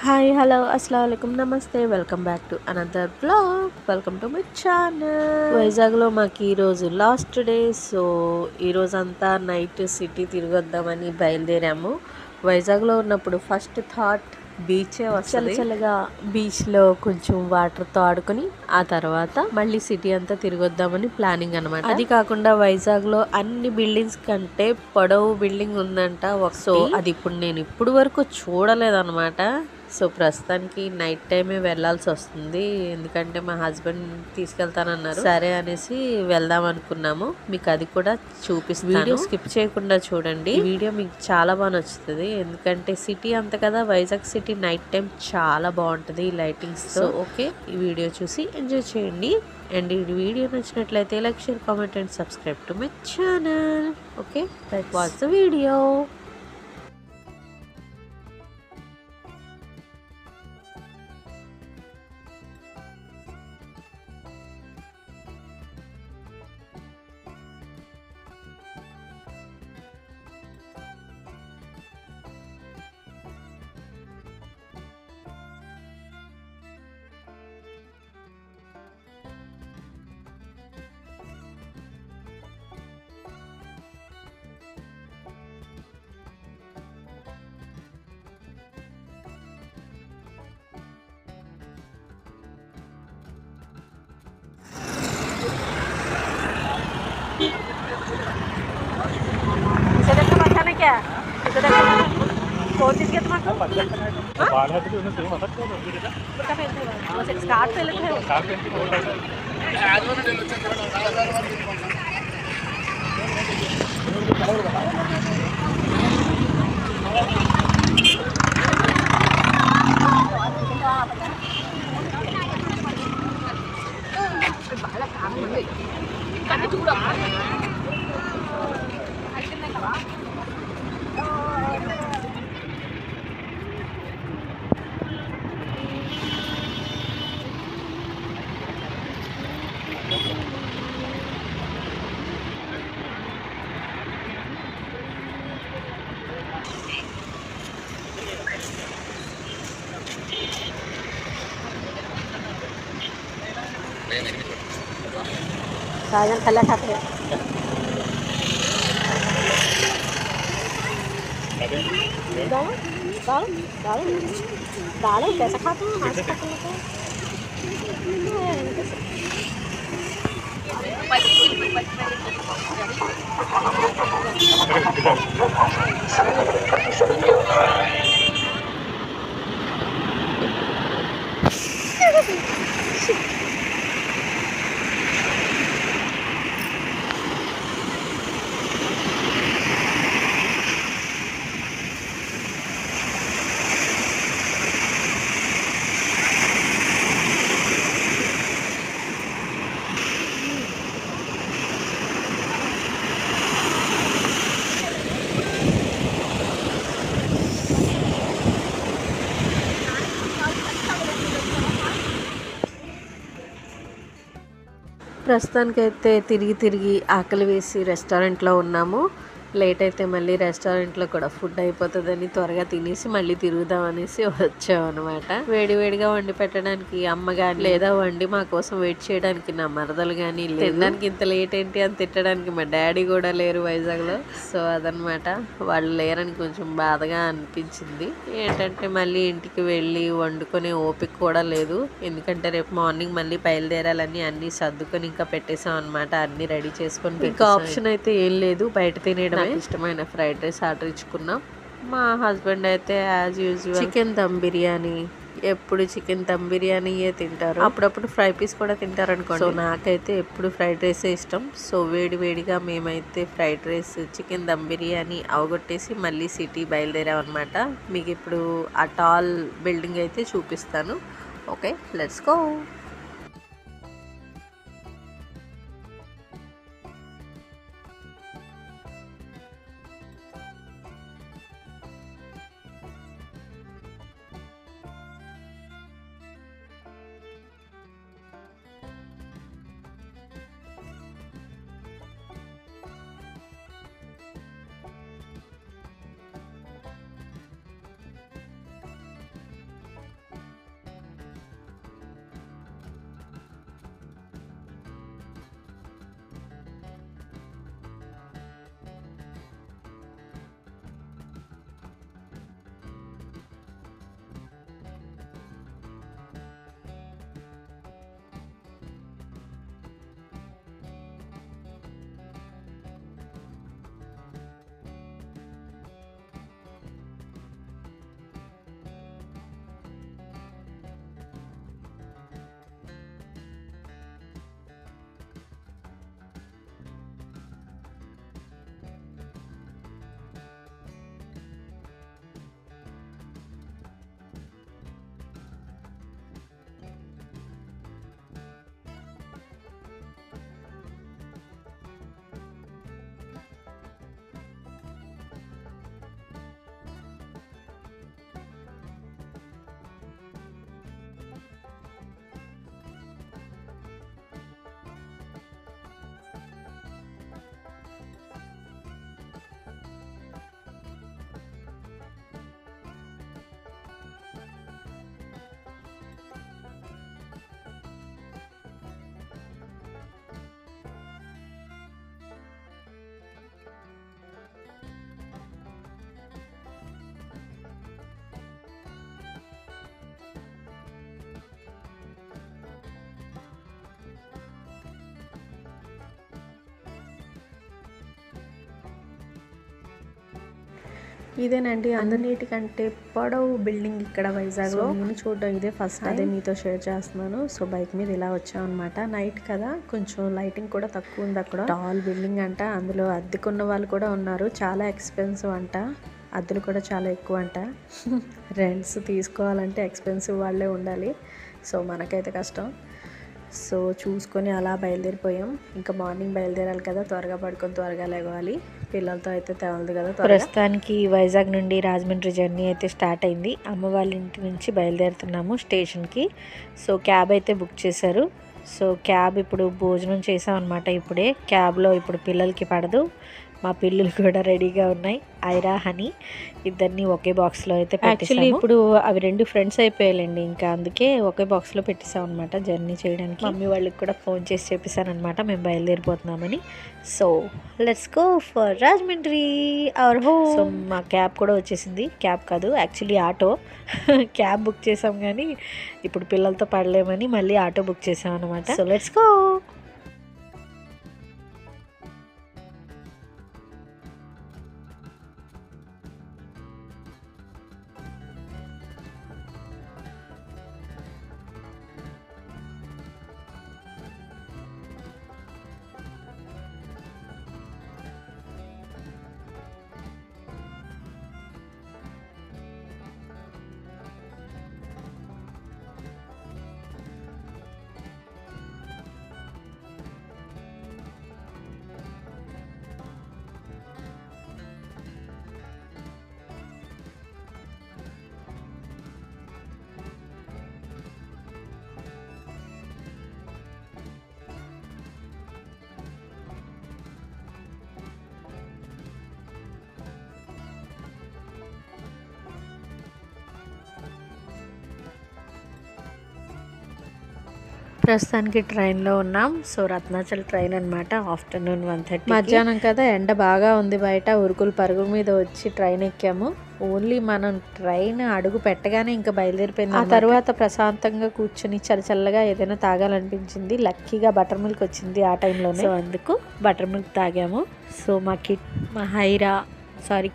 Hi hello అస్సలం వాలేకుమ్ నమస్తే welcome back to another blog. Welcome to my channel. వైజాగ్లో మాకు ఈరోజు లాస్ట్ డే. సో ఈరోజంతా నైట్ సిటీ తిరగొద్దామని బయలుదేరాము. వైజాగ్లో ఉన్నప్పుడు ఫస్ట్ థాట్ బీచే వస్తుంది. చల్లగా బీచ్లో కొంచెం వాటర్తో ఆడుకొని ఆ తర్వాత మళ్ళీ సిటీ అంతా తిరగొద్దామని ప్లానింగ్ అనమాట. అది కాకుండా వైజాగ్లో అన్ని బిల్డింగ్స్ కంటే పొడవు బిల్డింగ్ ఉందంట. సో అది ఇప్పుడు నేను ఇప్పుడు వరకు చూడలేదన్నమాట. సో ప్రస్తుతానికి నైట్ టైమే వెళ్ళాల్సి వస్తుంది, ఎందుకంటే మా హస్బెండ్ తీసుకెళ్తానన్నారు. సరే అనేసి వెళ్దాం అనుకున్నాము. మీకు అది కూడా చూపిస్తాను, వీడియో స్కిప్ చేయకుండా చూడండి. ఈ వీడియో మీకు చాలా బాగా నచ్చుతుంది, ఎందుకంటే సిటీ అంత కదా, వైజాగ్ సిటీ నైట్ టైం చాలా బాగుంటుంది ఈ లైటింగ్స్ తో. ఓకే, ఈ వీడియో చూసి ఎంజాయ్ చేయండి. అండ్ ఈ వీడియో నచ్చినట్లయితే like, share, comment and subscribe to my channel. Okay, let's watch the video. क्या कोचिंग कितना बाल है तो उन्हें सेम मत करो बता पहनते हैं बस स्कार्फ पहले है स्कार्फ पहनते हैं आज वाला ले लो बाल काम नहीं काटे चूड़ा साजन खल्ला खाते हैं दाल दाल दाल दाल कैसे खाते हैं हाथ से खाते हैं ప్రస్తుతానికైతే తిరిగి తిరిగి ఆకలి వేసి రెస్టారెంట్లో ఉన్నాము. లేట్ అయితే మళ్ళీ రెస్టారెంట్లో కూడా ఫుడ్ అయిపోతుందని త్వరగా తినేసి మళ్ళీ తిరుగుదాం అనేసి వచ్చామన్నమాట. వేడివేడిగా వండి పెట్టడానికి అమ్మ కానీ లేదా వండి మా కోసం వెయిట్ చేయడానికి నా మరదలు కానీ, తినడానికి ఇంత లేట్ ఏంటి అని తిట్టడానికి మా డాడీ కూడా లేరు వైజాగ్లో. సో అదనమాట, వాళ్ళు లేరని కొంచెం బాధగా అనిపించింది. ఏంటంటే మళ్ళీ ఇంటికి వెళ్ళి వండుకునే ఓపిక కూడా లేదు, ఎందుకంటే రేపు మార్నింగ్ మళ్ళీ బయలుదేరాలని అన్నీ సర్దుకొని ఇంకా పెట్టేసాం అనమాట. అన్నీ రెడీ చేసుకొని ఇంకా ఆప్షన్ అయితే ఏం లేదు, బయట తినేయడం. ఇష్టమైన ఫ్రైడ్ రైస్ ఆర్డర్ ఇచ్చుకున్నాం. మా హస్బెండ్ అయితే as usual chicken dum biryani, ఎప్పుడు చికెన్ దమ్ బిర్యానీయే తింటారు, అప్పుడప్పుడు ఫ్రై పీస్ కూడా తింటారు అనుకోండి. సో నాకైతే ఎప్పుడు ఫ్రైడ్ రైసే ఇష్టం. సో వేడి వేడిగా మేమైతే fried rice, chicken dum biryani అవగొట్టేసి మళ్ళీ సిటీ బయలుదేరాం అనమాట. మీకు ఇప్పుడు ఆ టాల్ బిల్డింగ్ అయితే చూపిస్తాను. Okay, let's go. ఇదేనండి అందరికంటే పొడవు బిల్డింగ్ ఇక్కడ వైజాగ్లో. నేను చూడడం ఇదే ఫస్ట్, అదే మీతో షేర్ చేస్తున్నాను. సో బైక్ మీద ఇలా వచ్చాం అనమాట. నైట్ కదా, కొంచెం లైటింగ్ కూడా తక్కువ ఉంది అక్కడ. టాల్ బిల్డింగ్ అంట, అందులో అద్దెకున్న వాళ్ళు కూడా ఉన్నారు. చాలా ఎక్స్పెన్సివ్ అంట, అద్దెలు కూడా చాలా ఎక్కువ అంట. రెంట్స్ తీసుకోవాలంటే ఎక్స్పెన్సివ్ వాళ్ళే ఉండాలి. సో మనకైతే కష్టం. సో చూసుకొని అలా బయలుదేరిపోయాం. ఇంకా మార్నింగ్ బయలుదేరాలి కదా, త్వరగా పడుకొని త్వరగా లేవాలి. పిల్లలతో అయితే తెవలదు కదా. ప్రస్తుతానికి వైజాగ్ నుండి రాజమండ్రి జర్నీ అయితే స్టార్ట్ అయింది. అమ్మ వాళ్ళ ఇంటి నుంచి బయలుదేరుతున్నాము స్టేషన్కి. సో క్యాబ్ అయితే బుక్ చేశారు. సో క్యాబ్ ఇప్పుడు భోజనం చేసాం అనమాట. ఇప్పుడే క్యాబ్లో ఇప్పుడు పిల్లలకి పడదు. మా పిల్లలు కూడా రెడీగా ఉన్నాయి. ఐరా, హనీ ఇద్దరిని ఒకే బాక్స్లో అయితే యాక్చువల్లీ ఇప్పుడు అవి 2 ఫ్రెండ్స్ అయిపోయాయండి. ఇంకా అందుకే ఒకే బాక్స్లో పెట్టేసాం అనమాట జర్నీ చేయడానికి. మమ్మీ వాళ్ళకి కూడా ఫోన్ చేసి చెప్పేశాను అనమాట మేము బయలుదేరిపోతున్నామని. So let's go for Rajahmundry our home. So మా క్యాబ్ కూడా వచ్చేసింది. క్యాబ్ కాదు, యాక్చువల్లీ ఆటో. క్యాబ్ బుక్ చేసాం కానీ ఇప్పుడు పిల్లలతో పడలేమని మళ్ళీ ఆటో బుక్ చేసాం అనమాట. So let's go. ప్రస్తుతానికి ట్రైన్లో ఉన్నాం. సో రత్నాచల్ ట్రైన్ అనమాట. ఆఫ్టర్నూన్ 1:30. మధ్యాహ్నం కదా, ఎండ బాగా ఉంది బయట. ఉరుకులు పరుగు మీద వచ్చి ట్రైన్ ఎక్కాము. ఓన్లీ మనం ట్రైన్ అడుగు పెట్టగానే ఇంకా బయలుదేరిపోయింది. ఆ తర్వాత ప్రశాంతంగా కూర్చొని చల్లగా ఏదైనా తాగాలనిపించింది. లక్కీగా బటర్ మిల్క్ వచ్చింది ఆ టైంలోనే. సో అందుకు బటర్ మిల్క్ తాగాము. సో మా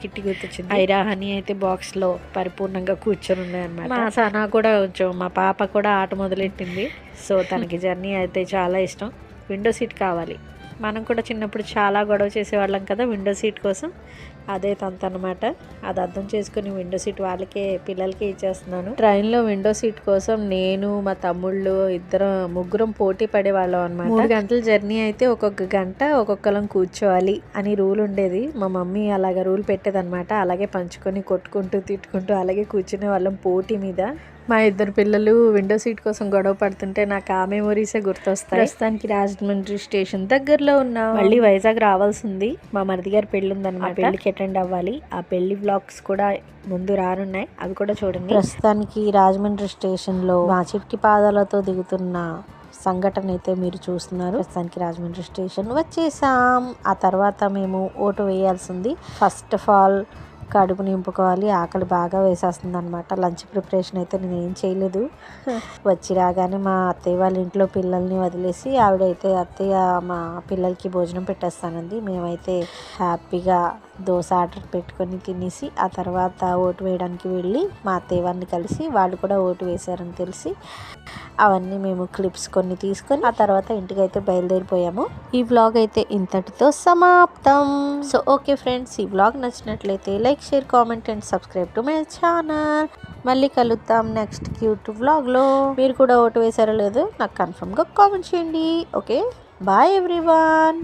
కిట్టి గుర్తొచ్చింది. ఐరా, హనీ అయితే బాక్స్లో పరిపూర్ణంగా కూర్చొని ఉన్నాయన్నమాట. మా సనా కూడా కొంచెం, మా పాప కూడా ఆట మొదలెట్టింది. సో తనకి జర్నీ అయితే చాలా ఇష్టం. విండో సీట్ కావాలి. మనం కూడా చిన్నప్పుడు చాలా గొడవ చేసేవాళ్ళం కదా విండో సీట్ కోసం. అదే తంతనమాట. అది అర్థం చేసుకుని విండో సీట్ పిల్లలకి ఇచ్చేస్తున్నాను. ట్రైన్లో విండో సీట్ కోసం నేను, మా తమ్ముళ్ళు ముగ్గురం పోటీ పడేవాళ్ళం అనమాట. 3 గంటల జర్నీ అయితే ఒక్కొక్క గంట ఒక్కొక్కరం కూర్చోవాలి అని రూల్ ఉండేది. మా మమ్మీ అలాగ రూల్ పెట్టేదన్నమాట. అలాగే పంచుకొని కొట్టుకుంటూ తిట్టుకుంటూ అలాగే కూర్చునే వాళ్ళం పోటీ మీద. మా 2 పిల్లలు విండో సీట్ కోసం గొడవ పడుతుంటే నాకు ఆ మెమొరీసే గుర్తొస్తాయి. ప్రస్తుతానికి రాజమండ్రి స్టేషన్ దగ్గరలో ఉన్నాం. మళ్ళీ వైజాగ్ రావాల్సింది. మా మరిది గారి పెళ్ళి ఉందన్నమాట. పెళ్లికి అటెండ్ అవ్వాలి. ఆ పెళ్లి వ్లాగ్స్ కూడా ముందు రానున్నాయి, అవి కూడా చూడండి. ప్రస్తుతానికి రాజమండ్రి స్టేషన్లో మా చిట్టి పాదాలతో దిగుతున్న సంఘటన అయితే మీరు చూస్తున్నారు. ప్రస్తుతానికి రాజమండ్రి స్టేషన్ వచ్చేసాం. ఆ తర్వాత మేము ఓటు వేయాల్సింది. ఫస్ట్ ఆఫ్ ఆల్ కడుపు నింపుకోవాలి. ఆకలి బాగా వేసేస్తుంది అనమాట. లంచ్ ప్రిపరేషన్ అయితే నేను ఏం చేయలేదు. వచ్చి రాగానే మా అత్తయ్య వాళ్ళ ఇంట్లో పిల్లల్ని వదిలేసి ఆవిడైతే అత్తయ్య మా పిల్లలకి భోజనం పెట్టేస్తానంది. మేమైతే హ్యాపీగా దోశ ఆర్డర్ పెట్టుకొని తినేసి ఆ తర్వాత ఓటు వేయడానికి వెళ్ళి మా అత్తయ్య వాళ్ళని కలిసి వాళ్ళు కూడా ఓటు వేశారని తెలిసి అవన్నీ మేము క్లిప్స్ కొన్ని తీసుకొని ఆ తర్వాత ఇంటికి అయితే బయలుదేరిపోయాము. ఈ వ్లాగ్ అయితే ఇంతటితో సమాప్తం. సో ఓకే ఫ్రెండ్స్, ఈ వ్లాగ్ నచ్చినట్లయితే like, share, comment and subscribe to my channel. మళ్ళీ కలుద్దాం నెక్స్ట్ క్యూట్ వ్లాగ్లో. మీరు కూడా ఓటు వేశారో లేదో నాకు కన్ఫర్మ్గా కామెంట్ చేయండి. Okay, bye everyone.